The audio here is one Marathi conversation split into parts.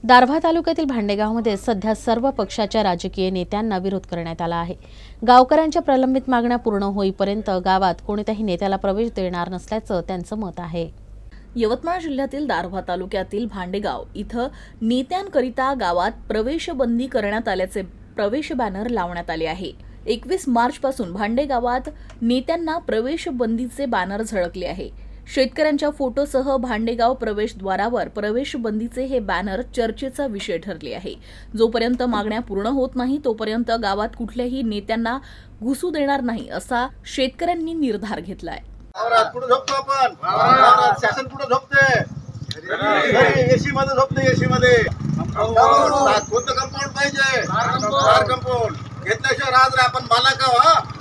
दारव्हा तालुक्यातील भांडेगावमध्ये सध्या सर्व पक्षाच्या राजकीय नेत्यांना विरोध करण्यात आला आहे। गावकऱ्यांच्या प्रलंबित मागण्या पूर्ण होईपर्यंत गावात कोणत्याही नेत्याला प्रवेश देणार नसल्याचं त्यांचं मत आहे। यवतमाळ जिल्ह्यातील दारव्हा तालुक्यातील भांडेगाव इथं नेत्यांकरिता गावात प्रवेशबंदी करण्यात आल्याचे प्रवेश बॅनर लावण्यात आले आहे। 21 मार्च पासून भांडेगावात नेत्यांना प्रवेशबंदीचे बॅनर झळकले आहे। शेतकऱ्यांच्या फोटोसह भांडेगाव प्रवेशद्वारावर प्रवेशबंदीचे हे बॅनर चर्चेचा विषय ठरले आहे। जोपर्यंत मागण्या पूर्ण होत नाही तोपर्यंत गावात कुठल्याही नेत्यांना घुसू देणार नाही असा शेतकऱ्यांनी निर्धार घेतलाय। कुठं झोपतो आपण? शासन कुठं झोपते? एसी मध्ये झोपते। एसी मध्ये कोणतं कंपाऊंड पाहिजे? कार कंपाऊंड घेतल्याशिवाय राहत आपण मालक आहोत।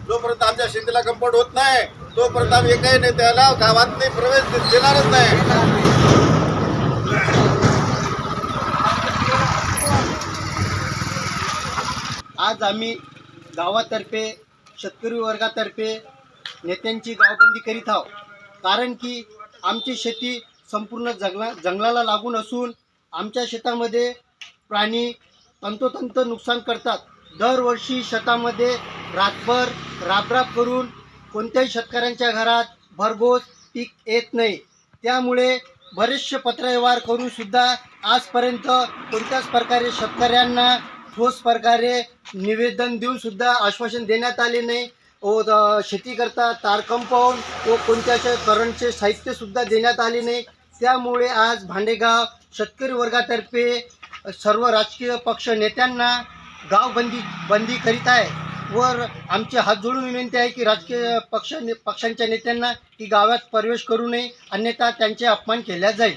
जोपर्यंत आमच्या शेतीला कंपाऊंड होत नाही तोपर्यंत आम्ही एकाही नेत्याला गावात नाही प्रवेश देणारच नाही। आज आम्ही गावातर्फे शेतकरी वर्गातर्फे नेत्यांची गावबंदी करीत आहोत। कारण की आमची शेती संपूर्ण जंगलाला लागून असून आमच्या शेतामध्ये प्राणी तंतोतंत नुकसान करतात। दरवर्षी शेतामध्ये रातभर राबराब करून कोणत्याही शेतकऱ्यांच्या घरात भरघोस पीक येत नाही। त्यामुळे बरेचसे पत्रव्यवहार करून सुद्धा आजपर्यंत कोणत्याच प्रकारे शेतकऱ्यांना ठोस प्रकारे निवेदन देऊन सुद्धा आश्वासन देण्यात आले नाही। शेती करता तार कंपाऊंड व कोणत्याच्या करंटचे साहित्य सुद्धा देण्यात आले नाही। त्यामुळे आज भांडेगाव शेतकरी वर्गातर्फे सर्व राजकीय पक्ष नेत्यांना गावबंदी करीत आहे। वर आमची हात जोडून विनंती आहे की राजकीय पक्षांच्या नेत्यांना की गावात प्रवेश करू नये, अन्यथा त्यांचे अपमान केला जाईल।